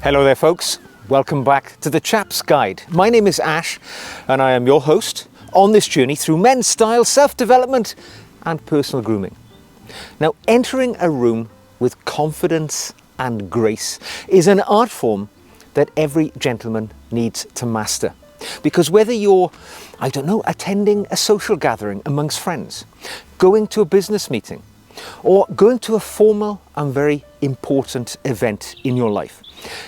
Hello there folks, welcome back to the Chap's Guide. My name is Ash and I am your host on this journey through men's style, self-development and personal grooming. Now, entering a room with confidence and grace is an art form that every gentleman needs to master. Because whether you're, attending a social gathering amongst friends, going to a business meeting, or going to a formal and very important event in your life,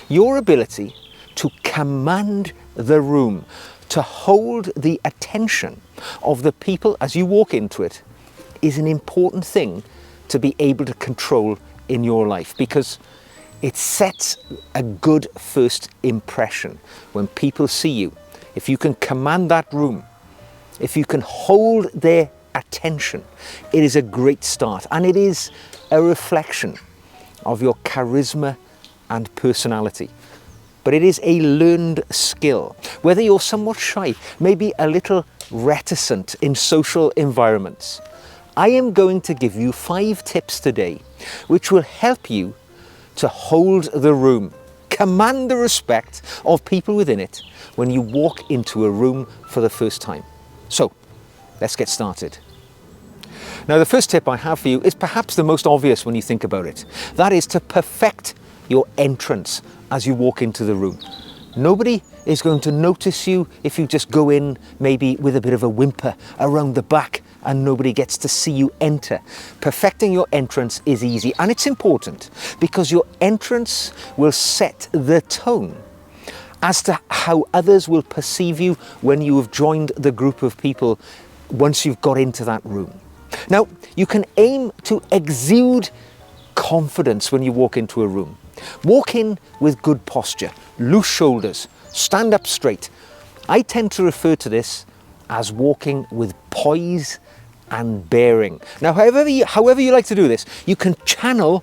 your ability to command the room, to hold the attention of the people as you walk into it, is an important thing to be able to control in your life, because it sets a good first impression when people see you. If you can command that room, if you can hold their attention, it is a great start, and it is a reflection of your charisma and personality. But it is a learned skill. Whether you're somewhat shy, maybe a little reticent in social environments, I am going to give you 5 tips today which will help you to hold the room, command the respect of people within it when you walk into a room for the first time. So, let's get started. Now, the first tip I have for you is perhaps the most obvious when you think about it. That is to perfect your entrance as you walk into the room. Nobody is going to notice you if you just go in maybe with a bit of a whimper around the back and nobody gets to see you enter. Perfecting your entrance is easy, and it's important because your entrance will set the tone as to how others will perceive you when you have joined the group of people once you've got into that room. Now, you can aim to exude confidence when you walk into a room. Walk in with good posture, loose shoulders, stand up straight. I tend to refer to this as walking with poise and bearing. Now, however you like to do this, you can channel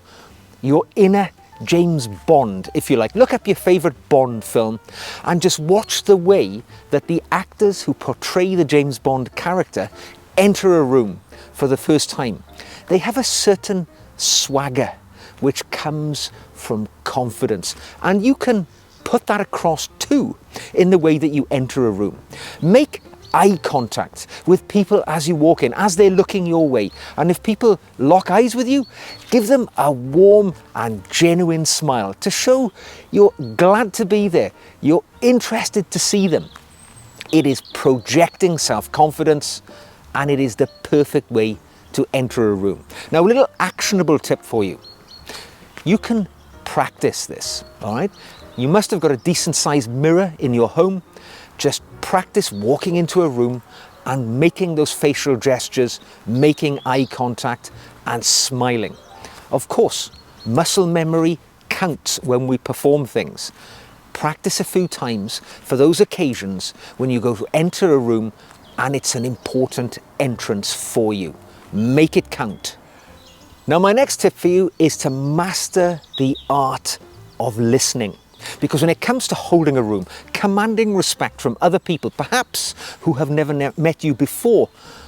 your inner James Bond, if you like. Look up your favourite Bond film and just watch the way that the actors who portray the James Bond character enter a room for the first time. They have a certain swagger which comes from confidence, and you can put that across too in the way that you enter a room. Make eye contact with people as you walk in, as they're looking your way, and if people lock eyes with you, give them a warm and genuine smile to show you're glad to be there, you're interested to see them. It is projecting self-confidence, and it is the perfect way to enter a room. Now, a little actionable tip for you. You can practice this, all right? You must have got a decent sized mirror in your home. Just practice walking into a room and making those facial gestures, making eye contact and smiling. Of course, muscle memory counts when we perform things. Practice a few times for those occasions when you go to enter a room and it's an important entrance for you. Make it count. Now, my next tip for you is to master the art of listening. Because when it comes to holding a room, commanding respect from other people, perhaps who have never met you before,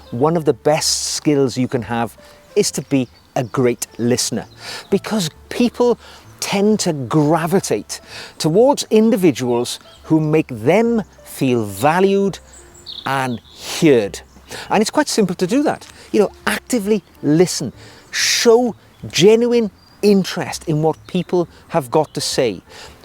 one of the best skills you can have is to be a great listener. Because people tend to gravitate towards individuals who make them feel valued and heard. And it's quite simple to do that. Actively listen. Show genuine interest in what people have got to say.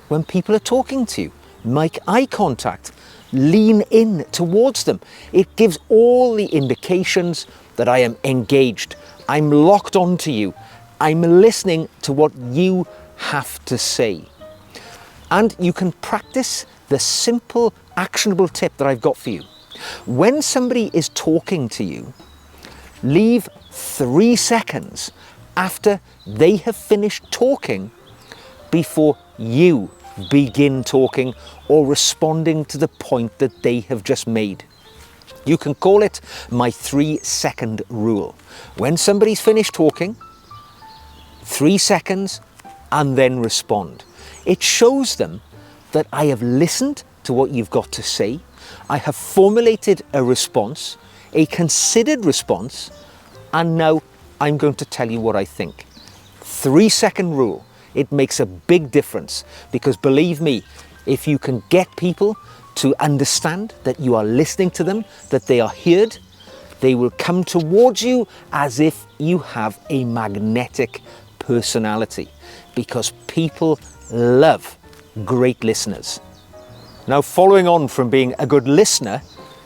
When people are talking to you, make eye contact, lean in towards them. It gives all the indications that I am engaged, I'm locked onto you, I'm listening to what you have to say. And you can practice the simple, actionable tip that I've got for you. When somebody is talking to you, leave 3 seconds after they have finished talking before you begin talking or responding to the point that they have just made. You can call it my 3-second rule. When somebody's finished talking, 3 seconds and then respond. It shows them that I have listened to what you've got to say. I have formulated a response, a considered response, and now I'm going to tell you what I think. 3-second rule. it makes a big difference, because believe me, if you can get people to understand that you are listening to them, that they are heard, they will come towards you as if you have a magnetic personality, because people love great listeners. Now, following on from being a good listener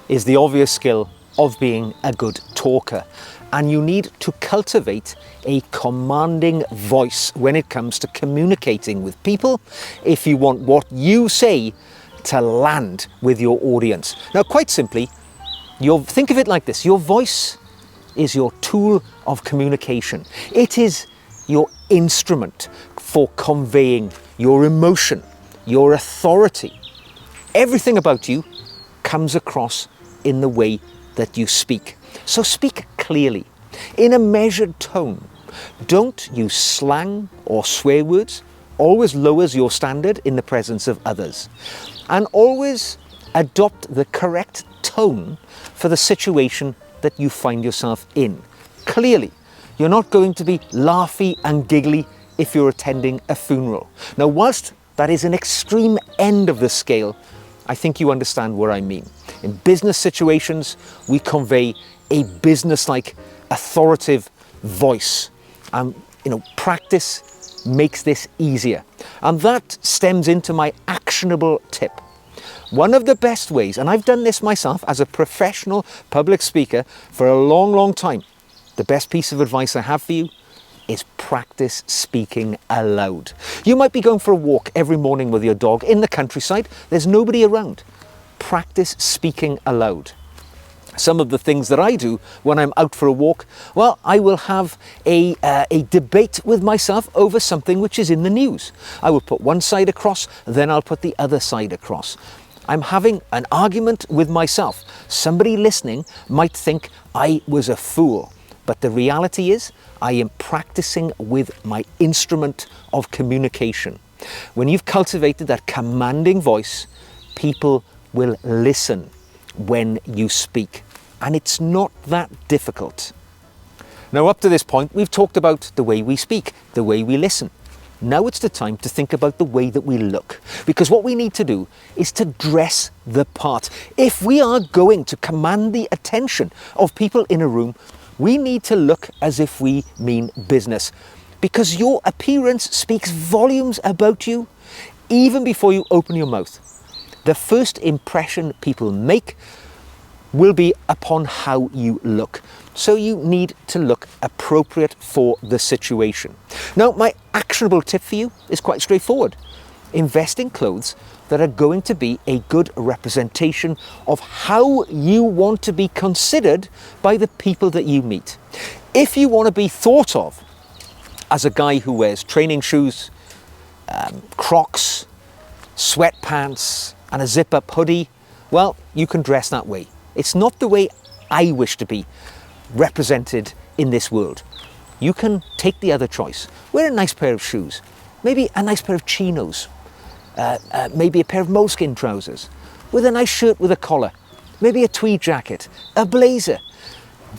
is the obvious skill of being a good talker. And you need to cultivate a commanding voice when it comes to communicating with people if you want what you say to land with your audience. Now, quite simply, think of it like this. Your voice is your tool of communication. It is your instrument for conveying your emotion, your authority. Everything about you comes across in the way that you speak. So speak clearly, in a measured tone. Don't use slang or swear words. Always lowers your standard in the presence of others. And always adopt the correct tone for the situation that you find yourself in. Clearly, you're not going to be laughy and giggly if you're attending a funeral. Now, whilst that is an extreme end of the scale, I think you understand what I mean. In business situations, we convey a business-like, authoritative voice. Practice makes this easier. And that stems into my actionable tip. One of the best ways, and I've done this myself as a professional public speaker for a long, long time, the best piece of advice I have for you is practice speaking aloud. You might be going for a walk every morning with your dog in the countryside. There's nobody around. Practice speaking aloud. Some of the things that I do when I'm out for a walk, well, I will have a debate with myself over something which is in the news. I will put one side across, then I'll put the other side across. I'm having an argument with myself. Somebody listening might think I was a fool, but the reality is I am practicing with my instrument of communication. When you've cultivated that commanding voice, people will listen when you speak. And it's not that difficult. Now, up to this point, we've talked about the way we speak, the way we listen. Now it's the time to think about the way that we look. Because what we need to do is to dress the part. If we are going to command the attention of people in a room, we need to look as if we mean business. Because your appearance speaks volumes about you even before you open your mouth. The first impression people make will be upon how you look. So you need to look appropriate for the situation. Now, my actionable tip for you is quite straightforward. Invest in clothes that are going to be a good representation of how you want to be considered by the people that you meet. If you want to be thought of as a guy who wears training shoes, Crocs, sweatpants, and a zip-up hoodie, well, you can dress that way. It's not the way I wish to be represented in this world. You can take the other choice. Wear a nice pair of shoes, maybe a nice pair of chinos, maybe a pair of moleskin trousers, with a nice shirt with a collar, maybe a tweed jacket, a blazer.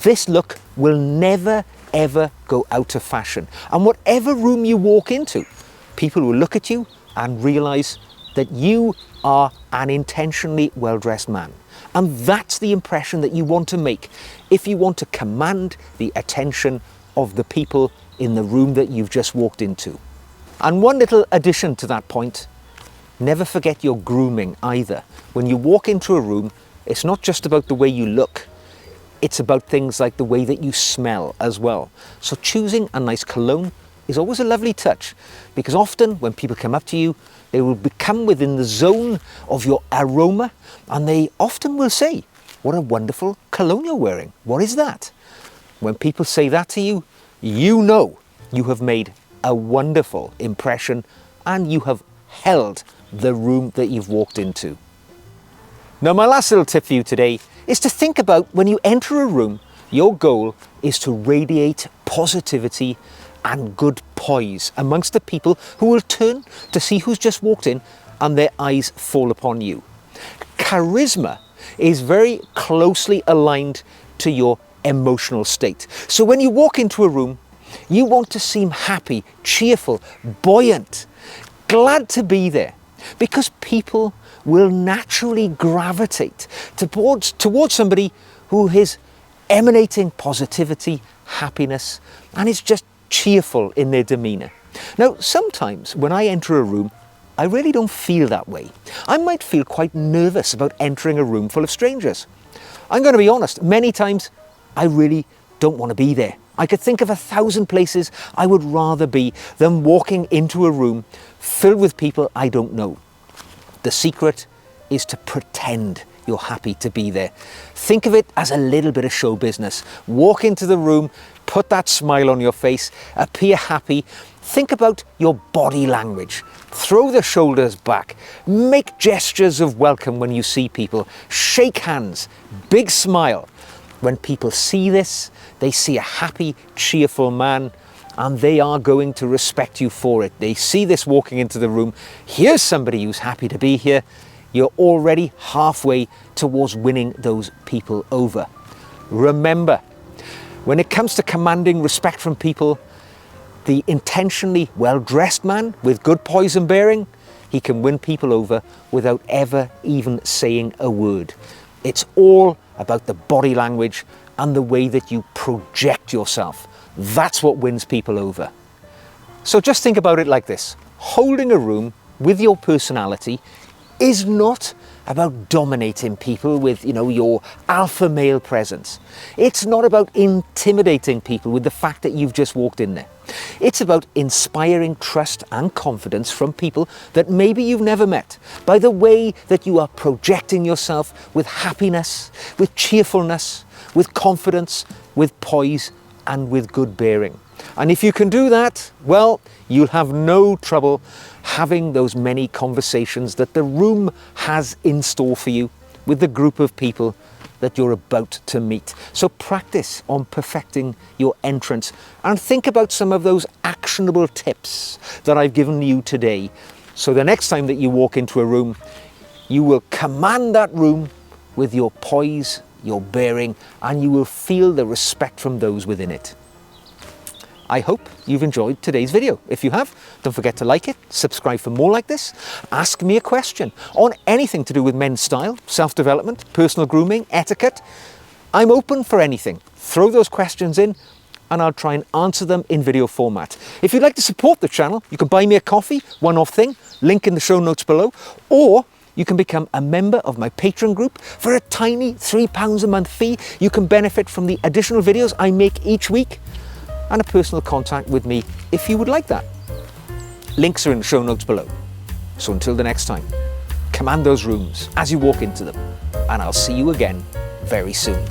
This look will never, ever go out of fashion. And whatever room you walk into, people will look at you and realize that you are an intentionally well-dressed man. And that's the impression that you want to make if you want to command the attention of the people in the room that you've just walked into. And one little addition to that point, never forget your grooming either. When you walk into a room, it's not just about the way you look, it's about things like the way that you smell as well. So choosing a nice cologne is always a lovely touch, because often when people come up to you, they will become within the zone of your aroma, and they often will say, "What a wonderful cologne you're wearing. What is that?" When people say that to you, you know you have made a wonderful impression and you have held the room that you've walked into. Now, my last little tip for you today is to think about when you enter a room, your goal is to radiate positivity and good poise amongst the people who will turn to see who's just walked in and their eyes fall upon you. Charisma is very closely aligned to your emotional state. So when you walk into a room, You want to seem happy, cheerful, buoyant, glad to be there, because people will naturally gravitate towards somebody who is emanating positivity, happiness, and is just cheerful in their demeanour. Now, sometimes when I enter a room, I really don't feel that way. I might feel quite nervous about entering a room full of strangers. I'm going to be honest, many times I really don't want to be there. I could think of 1,000 places I would rather be than walking into a room filled with people I don't know. The secret is to pretend you're happy to be there. Think of it as a little bit of show business. Walk into the room, put that smile on your face, appear happy. Think about your body language. Throw the shoulders back. Make gestures of welcome when you see people. Shake hands. Big smile. When people see this, they see a happy, cheerful man, and they are going to respect you for it. They see this walking into the room. Here's somebody who's happy to be here. You're already halfway towards winning those people over. Remember, when it comes to commanding respect from people, the intentionally well-dressed man with good poise and bearing, he can win people over without ever even saying a word. It's all about the body language and the way that you project yourself. That's what wins people over. So just think about it like this. Holding a room with your personality is not about dominating people with, your alpha male presence. It's not about intimidating people with the fact that you've just walked in there. It's about inspiring trust and confidence from people that maybe you've never met by the way that you are projecting yourself with happiness, with cheerfulness, with confidence, with poise, and with good bearing. And if you can do that, well, you'll have no trouble having those many conversations that the room has in store for you with the group of people that you're about to meet. So practice on perfecting your entrance and think about some of those actionable tips that I've given you today. So the next time that you walk into a room, you will command that room with your poise, your bearing, and you will feel the respect from those within it. I hope you've enjoyed today's video. If you have, don't forget to like it, subscribe for more like this, ask me a question on anything to do with men's style, self-development, personal grooming, etiquette. I'm open for anything. Throw those questions in and I'll try and answer them in video format. If you'd like to support the channel, you can buy me a coffee, one-off thing, link in the show notes below, or you can become a member of my Patreon group for a tiny £3 a month fee. You can benefit from the additional videos I make each week and a personal contact with me if you would like that. Links are in the show notes below. So until the next time, command those rooms as you walk into them, and I'll see you again very soon.